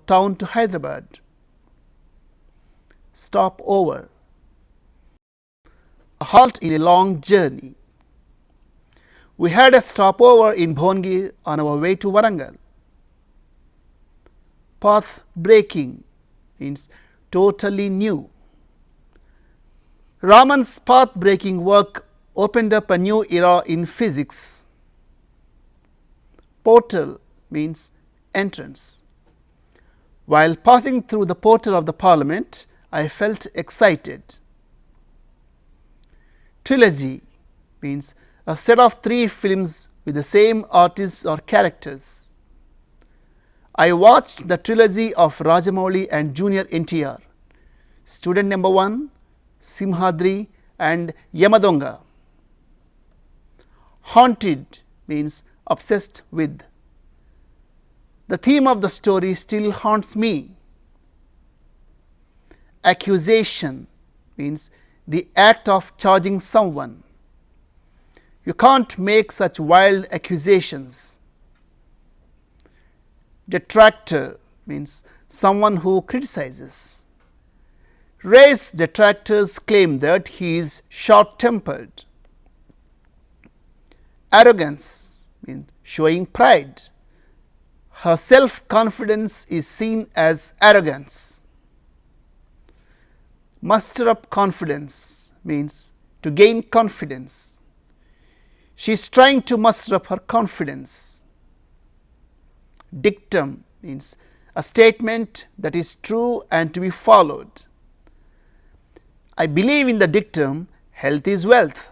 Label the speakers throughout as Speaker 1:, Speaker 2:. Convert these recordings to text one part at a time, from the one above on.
Speaker 1: town to Hyderabad. Stop over. A halt in a long journey. We had a stopover in Bhongir on our way to Warangal. Path breaking means totally new. Raman's path breaking work opened up a new era in physics. Portal means entrance. While passing through the portal of the Parliament, I felt excited. Trilogy means a set of 3 films with the same artists or characters. I watched the trilogy of Rajamouli and Junior NTR, Student Number 1, Simhadri and Yamadonga. Haunted means obsessed with. The theme of the story still haunts me. Accusation means the act of charging someone. You can't make such wild accusations. Detractor means someone who criticizes. Ray's detractors claim that he is short-tempered. Arrogance means showing pride. Her self-confidence is seen as arrogance. Muster up confidence means to gain confidence. She is trying to muster up her confidence. Dictum means a statement that is true and to be followed. I believe in the dictum, health is wealth.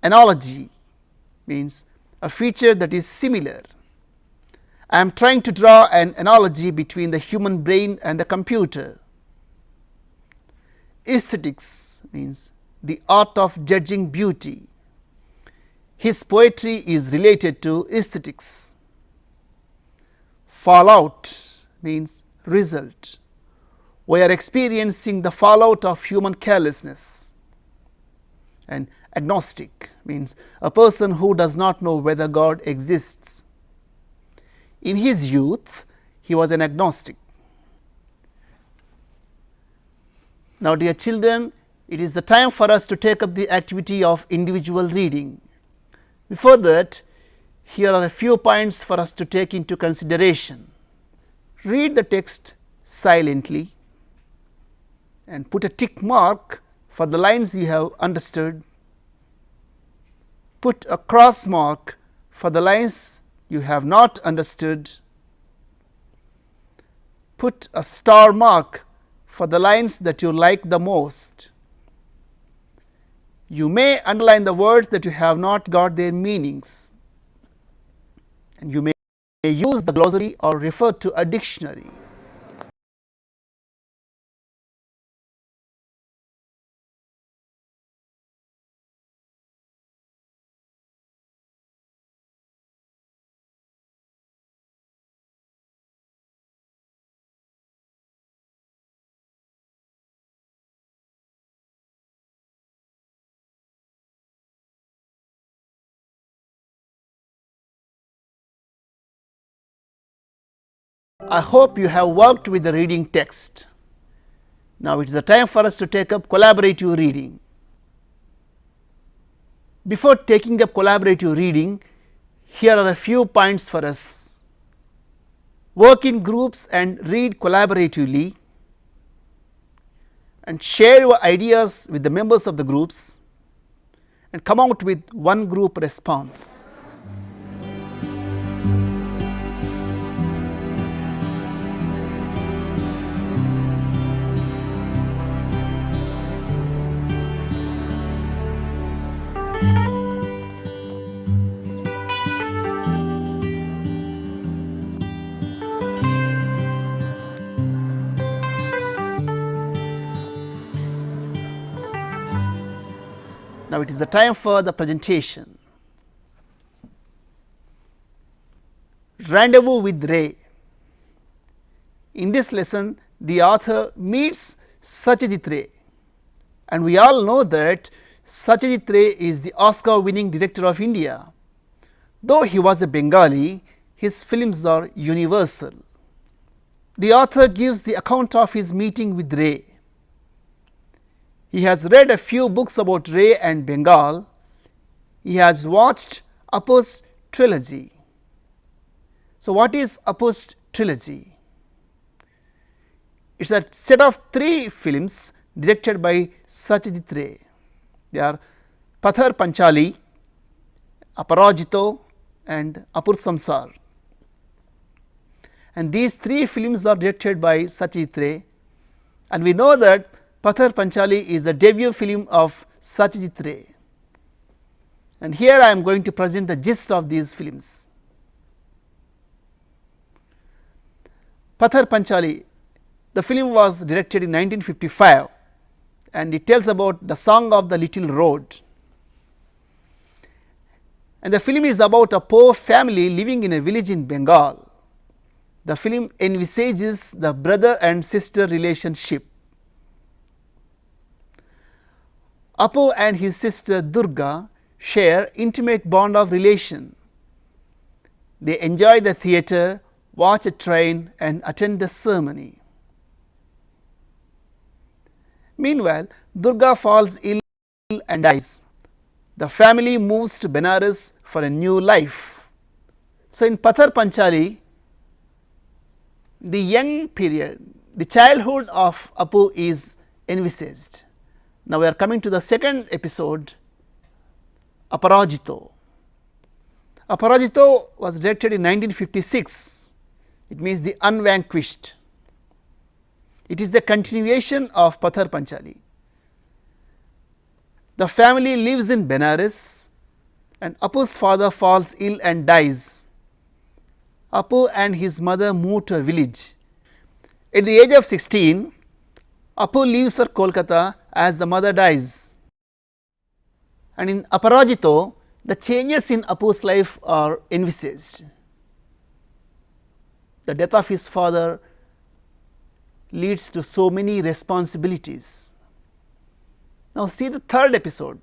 Speaker 1: Analogy means a feature that is similar. I am trying to draw an analogy between the human brain and the computer. Aesthetics means the art of judging beauty. His poetry is related to aesthetics. Fallout means result. We are experiencing the fallout of human carelessness. And agnostic means a person who does not know whether God exists. In his youth, he was an agnostic. Now, dear children, it is the time for us to take up the activity of individual reading. Before that, here are a few points for us to take into consideration. Read the text silently and put a tick mark for the lines you have understood. Put a cross mark for the lines you have not understood. Put a star mark for the lines that you like the most. You may underline the words that you have not got their meanings, and you may use the glossary or refer to a dictionary. I hope you have worked with the reading text. Now, it is the time for us to take up collaborative reading. Before taking up collaborative reading, here are a few points for us. Work in groups and read collaboratively, and share your ideas with the members of the groups, and come out with one group response. Now, it is the time for the presentation. Rendezvous with Ray. In this lesson, the author meets Satyajit Ray, and we all know that Satyajit Ray is the Oscar winning director of India. Though he was a Bengali, his films are universal. The author gives the account of his meeting with Ray. He has read a few books about Ray and Bengal. He has watched Apu's trilogy. So, what is Apu's trilogy? It is a set of 3 films directed by Satyajit Ray. They are Pathar Panchali, Aparajito and Apur Samsar. And these 3 films are directed by Satyajit Ray, and we know that Pathar Panchali is the debut film of Satyajit Ray. And here I am going to present the gist of these films. Pathar Panchali, the film was directed in 1955 and it tells about the song of the little road. And the film is about a poor family living in a village in Bengal. The film envisages the brother and sister relationship. Apu and his sister Durga share intimate bond of relation. They enjoy the theatre, watch a train and attend the ceremony. Meanwhile, Durga falls ill and dies. The family moves to Benares for a new life. So, in Pathar Panchali, the young period, the childhood of Apu is envisaged. Now, we are coming to the second episode, Aparajito. Aparajito was directed in 1956. It means the unvanquished. It is the continuation of Pathar Panchali. The family lives in Benares and Apu's father falls ill and dies. Apu and his mother move to a village. At the age of 16, Apu leaves for Kolkata as the mother dies. And in Aparajito, the changes in Apu's life are envisaged. The death of his father leads to so many responsibilities. Now, see the third episode.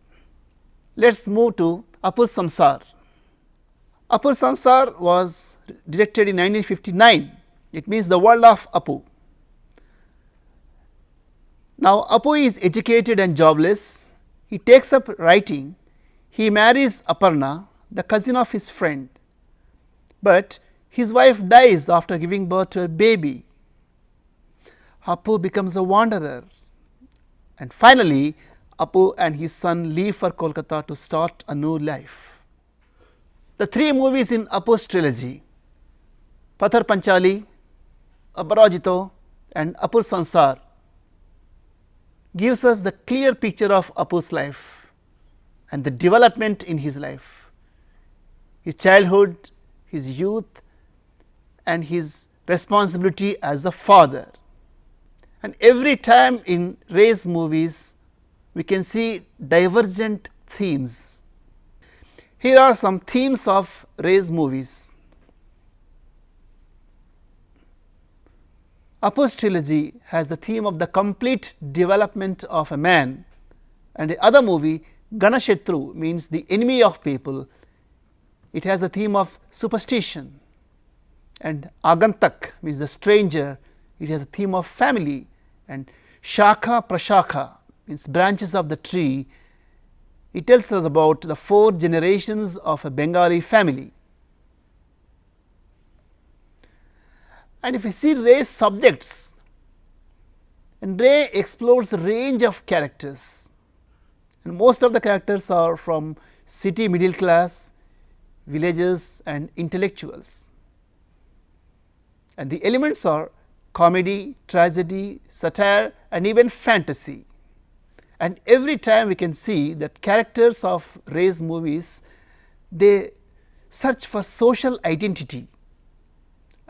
Speaker 1: Let us move to Apur Samsar. Apur Samsar was directed in 1959. It means the world of Apu. Now, Apu is educated and jobless. He takes up writing. He marries Aparna, the cousin of his friend, but his wife dies after giving birth to a baby. Apu becomes a wanderer, and finally, Apu and his son leave for Kolkata to start a new life. The 3 movies in Apu's trilogy, Pathar Panchali, Aparajito and Apur Samsar, gives us the clear picture of Apu's life and the development in his life, his childhood, his youth and his responsibility as a father. And every time in Ray's movies, we can see divergent themes. Here are some themes of Ray's movies. Apu's trilogy has the theme of the complete development of a man, and the other movie, Ganashetru, means the enemy of people. It has the theme of superstition, and Agantak means the stranger. It has a theme of family, and Shakha Prashakha means branches of the tree. It tells us about the 4 generations of a Bengali family. And if we see Ray's subjects, and Ray explores a range of characters, and most of the characters are from city middle class, villagers and intellectuals. And the elements are comedy, tragedy, satire and even fantasy. And every time we can see that characters of Ray's movies, they search for social identity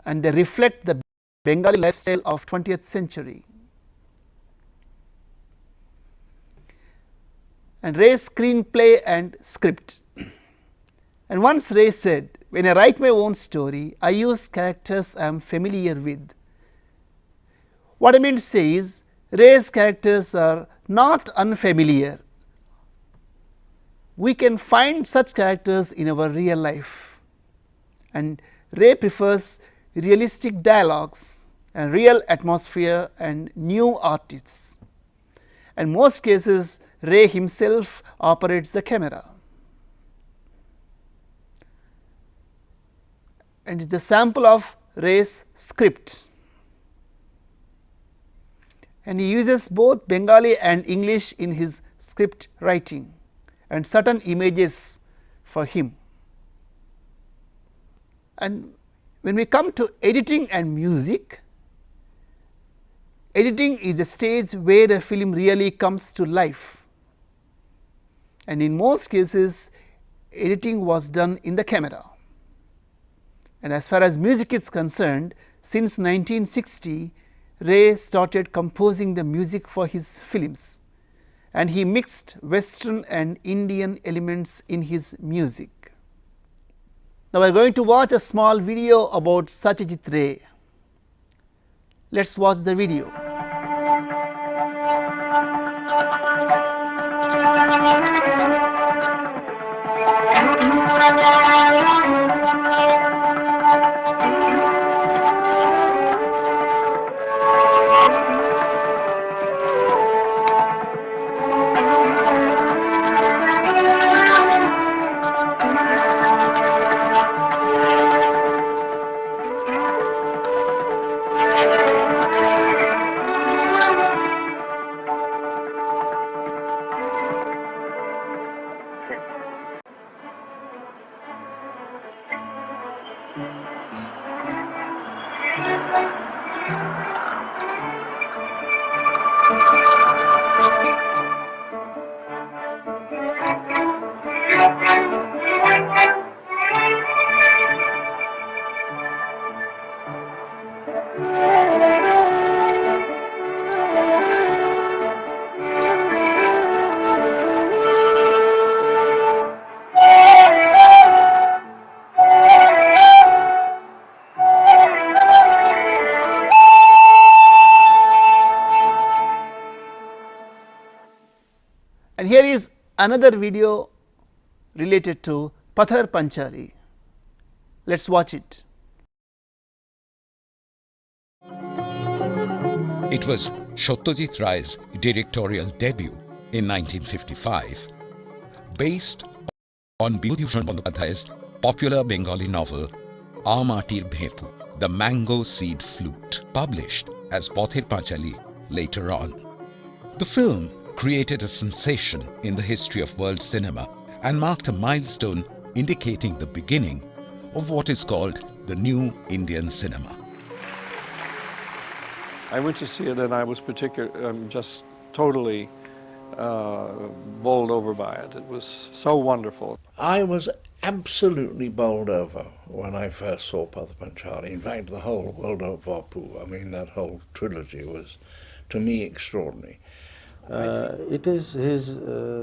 Speaker 1: and they reflect the Bengali lifestyle of 20th century. And Ray's screenplay and script. And once Ray said, when I write my own story, I use characters I am familiar with. What I mean to say is, Ray's characters are not unfamiliar. We can find such characters in our real life, and Ray prefers realistic dialogues and real atmosphere and new artists. In most cases, Ray himself operates the camera. And it is a sample of Ray's script. And he uses both Bengali and English in his script writing and certain images for him. And when we come to editing and music, editing is a stage where a film really comes to life, and in most cases editing was done in the camera. And as far as music is concerned, since 1960 Ray started composing the music for his films, and he mixed Western and Indian elements in his music. Now, we are going to watch a small video about Satyajit Ray. Let us watch the video. And here is another video related to Pathar Panchali. Let us watch it.
Speaker 2: It was Satyajit Ray's directorial debut in 1955, based on Bibhushan Bandyopadhyay's popular Bengali novel Amatir Bhepu, The Mango Seed Flute, published as Pathar Panchali later on. The film created a sensation in the history of world cinema and marked a milestone indicating the beginning of what is called the new Indian cinema.
Speaker 3: I went to see it and I was just totally bowled over by it. It was so wonderful.
Speaker 4: I was absolutely bowled over when I first saw Pathar Panchali. In fact, the whole World of Vapu, I mean, that whole trilogy was, to me, extraordinary.
Speaker 5: It is his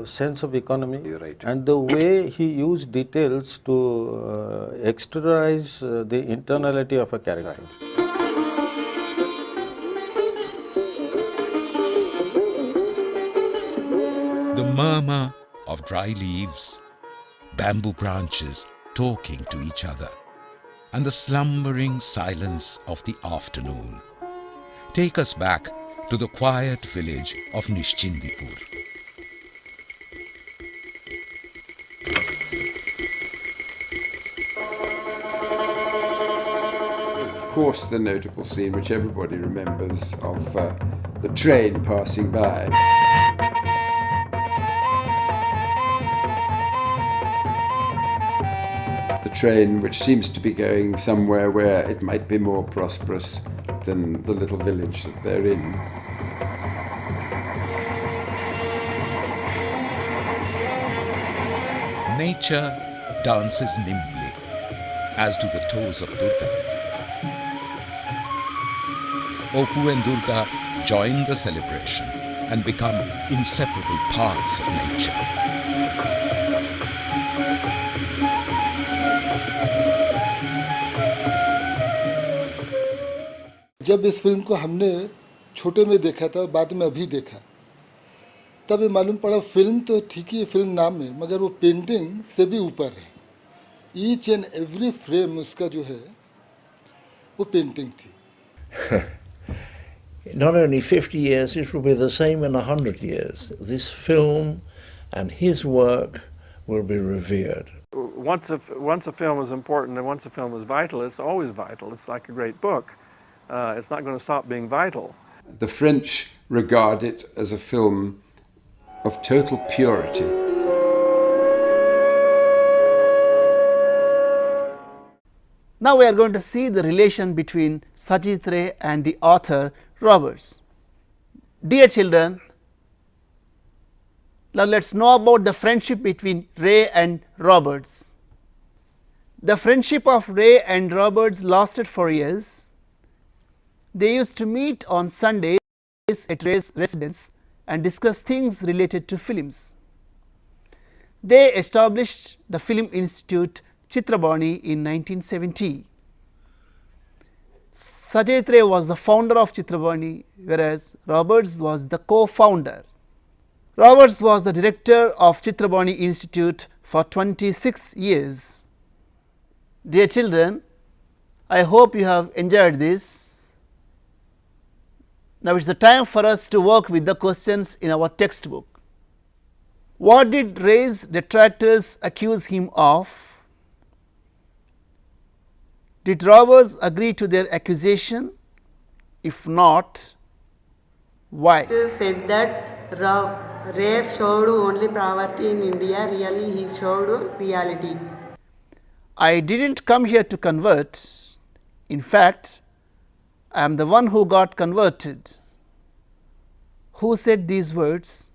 Speaker 5: sense of economy and the way he used details to exteriorize the internality of a character.
Speaker 2: The murmur of dry leaves, bamboo branches talking to each other, and the slumbering silence of the afternoon take us back to the quiet village of Nishchindipur.
Speaker 6: Of course, the notable scene which everybody remembers of the train passing by. The train which seems to be going somewhere where it might be more prosperous than the little village that they're in.
Speaker 2: Nature dances nimbly, as do the toes of Durga. Opu and Durga join the celebration and become inseparable parts of nature.
Speaker 7: जब इस film को हमने छोटे में देखा था, बाद में अभी देखा, तब ये मालूम पड़ा फिल्म तो ठीक ही है, फिल्म नाम है, मगर वो पेंटिंग से भी ऊपर है. ईच एंड एवरी फ्रेम उसका जो है वो पेंटिंग थी.
Speaker 4: Not only 50 years, it will be the same in 100 years. This film and his work will be revered.
Speaker 3: Once a film is important and once a film is vital, it's always vital. It's like a great book. It's not going to stop being vital.
Speaker 6: The French regard it as a film of total purity.
Speaker 1: Now we are going to see the relation between Sajid Ray and the author Roberge. Dear children, now let us know about the friendship between Ray and Roberge. The friendship of Ray and Roberge lasted for years. They used to meet on Sundays at Ray's residence and discuss things related to films. They established the Film Institute Chitrabani in 1970. Sajid Ray was the founder of Chitrabani, whereas Roberge was the co-founder. Roberge was the director of Chitrabani Institute for 26 years. Dear children, I hope you have enjoyed this. Now it is the time for us to work with the questions in our textbook. What did Ray's detractors accuse him of? Did Roberge agree to their accusation? If not, why?
Speaker 8: It said that Ray showed only poverty in India, really he showed reality.
Speaker 1: I didn't come here to convert. In fact, I am the one who got converted. Who said these words?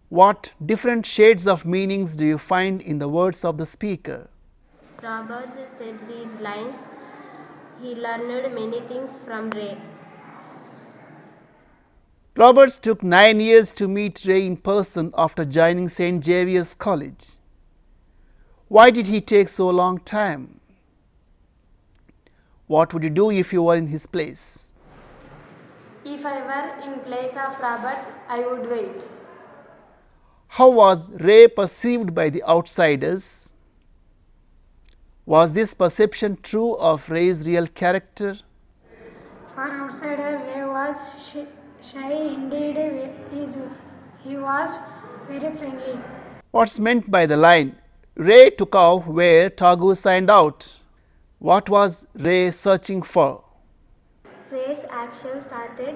Speaker 1: What different shades of meanings do you find in the words of the speaker?
Speaker 9: Roberge said these lines. He learned many things from Ray.
Speaker 1: Roberge took 9 years to meet Ray in person after joining St. Xavier's College. Why did he take so long time? What would you do if you were in his place?
Speaker 9: If I were in place of Roberge, I would wait.
Speaker 1: How was Ray perceived by the outsiders? Was this perception true of Ray's real character?
Speaker 10: For outsider, Ray was shy indeed. He was very friendly.
Speaker 1: What's meant by the line, Ray took off where Tagore signed out? What was Ray searching for?
Speaker 10: Ray's action started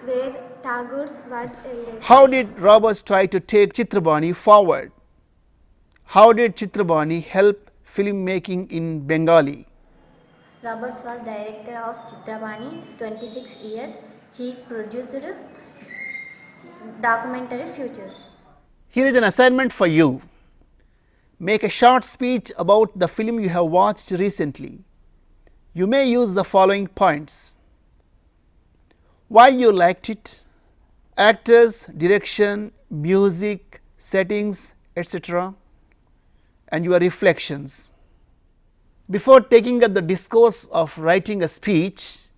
Speaker 10: where Tagore's words ended.
Speaker 1: How did Roberge try to take Chitrabani forward? How did Chitrabani help filmmaking in Bengali?
Speaker 9: Roberge was director of Chitrabani 26 years. He produced documentary features.
Speaker 1: Here is an assignment for you. Make a short speech about the film you have watched recently. You may use the following points: why you liked it, actors, direction, music, settings, etc., and your reflections. Before taking up the discourse of writing a speech,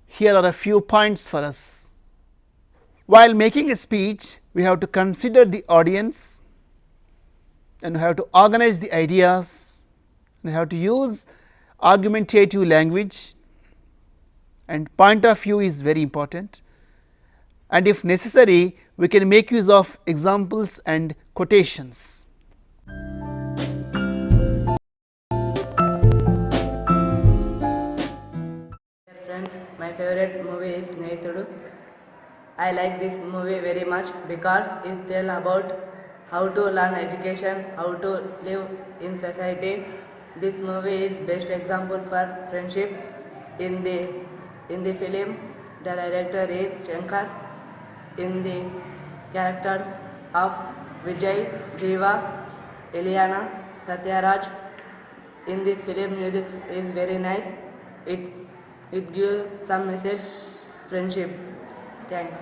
Speaker 1: here are a few points for us. While making a speech, we have to consider the audience, and we have to organize the ideas, and we have to use argumentative language, and point of view is very important, and if necessary we can make use of examples and quotations.
Speaker 8: Friends, my favorite movie is Snehitudu. I like this movie very much because it tells about how to learn education, how to live in society. This movie is best example for friendship. In the film, the director is Shankar. In the characters of Vijay, Jiva, Eliana, Satyaraj. In this film, music is very nice. It gives some message, friendship. Thanks.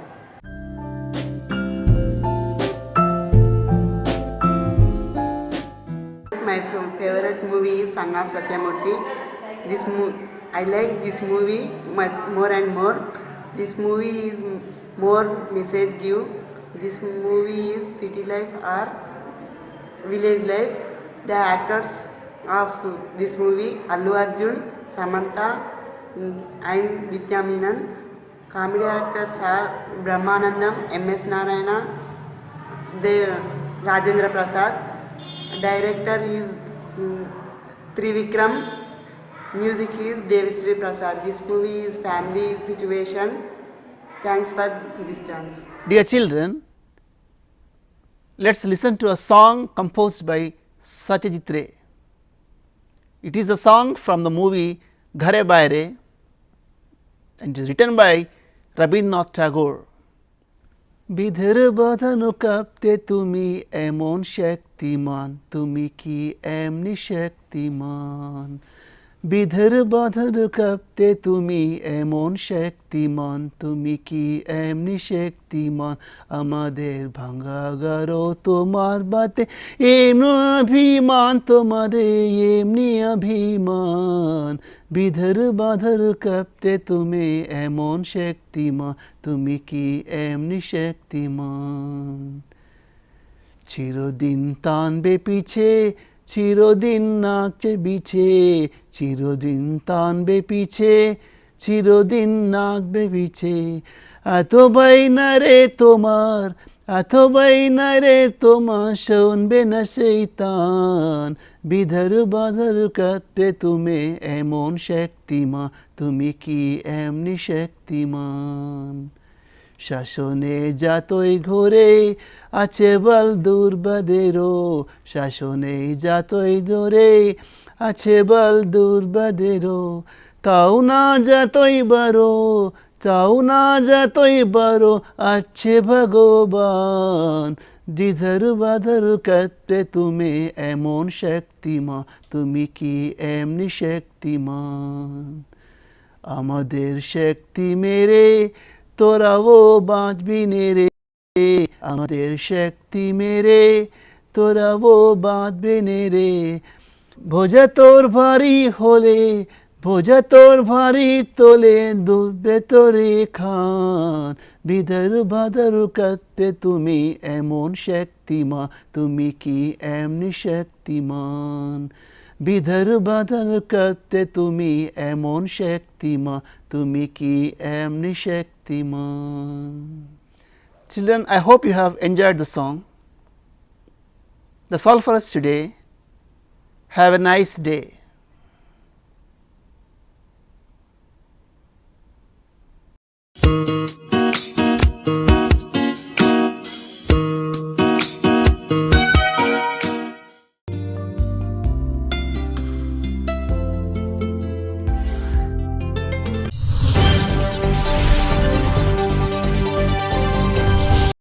Speaker 8: My favorite movie is Son of Satyamurthy. I like this movie more and more. This movie is more message give. This movie is city life or village life. The actors of this movie: Allu Arjun, Samantha and Vidya Menon. Comedy actors are Brahmanandam, M.S. Narayana, Rajendra Prasad. Director is Trivikram. Music is Devisri Prasad. This movie is family situation. Thanks for this chance.
Speaker 1: Dear children, let us listen to a song composed by Satyajit Ray. It is a song from the movie Ghare Baire and it is written by Rabindranath Tagore. বিধের বাঁধানো কাঁপতে তুমি এমন শক্তিমান, তুমি কি এমনি শক্তিমান। বিধের বাঁধানো কাঁপতে তুমি এমন শক্তিমান, তুমি কি এমনি শক্তিমান। আমাদের ভাঙা গারো তোমার বাতে এমনি অভিমান, তোমারে এমনি অভিমান। বিধের বাঁধার কাঁপতে তুমি এমন শক্তিমান, তুমি কি এমনি শক্তিমান। চিরদিন টানবে পিছে, চিরদিন নাচবে বিছে, চিরদিন টানবে পিছে, চিরদিন নাচবে বিছে। এত বাইনা রে তোমার, এত বাইনা রে তোমার, শুনবে না শৈতান। বিধের বাঁধার কাঁপতে তুমি এমন শক্তিমান, তুমি কি এমনি শক্তিমান। শাসনে যতই ঘোরে আছে বল দুর্বাদেরও, শাসনে যতই ধরে আছে বল দুর্বাদেরও। তাও না যতই বারো, তাও না যতই বারো আছে ভগবান। বিধের বাঁধার কাঁপতে তুমি এমন শক্তিমান, তুমি কি এমনি শক্তিমান। আমাদের শক্তি মেরে তোরাও বাঁচবি নে রে, আমাদের শক্তি মেরে তোরাও বাঁচবে নে রে। বোঝা তোর ভারী হলে, বোঝা তোর ভারী তোলে ডুববে তোরে খান। বিধের বাঁধার কাঁপতে তুমি এমন শক্তিমান, তুমি কি এমনি শক্তিমান। বিধের বাঁধার কাঁপতে তুমি এমন শক্তিমান, তুমি কি এমনি শক্তিমান। Children, I hope you have enjoyed the song. That's all for us today. Have a nice day.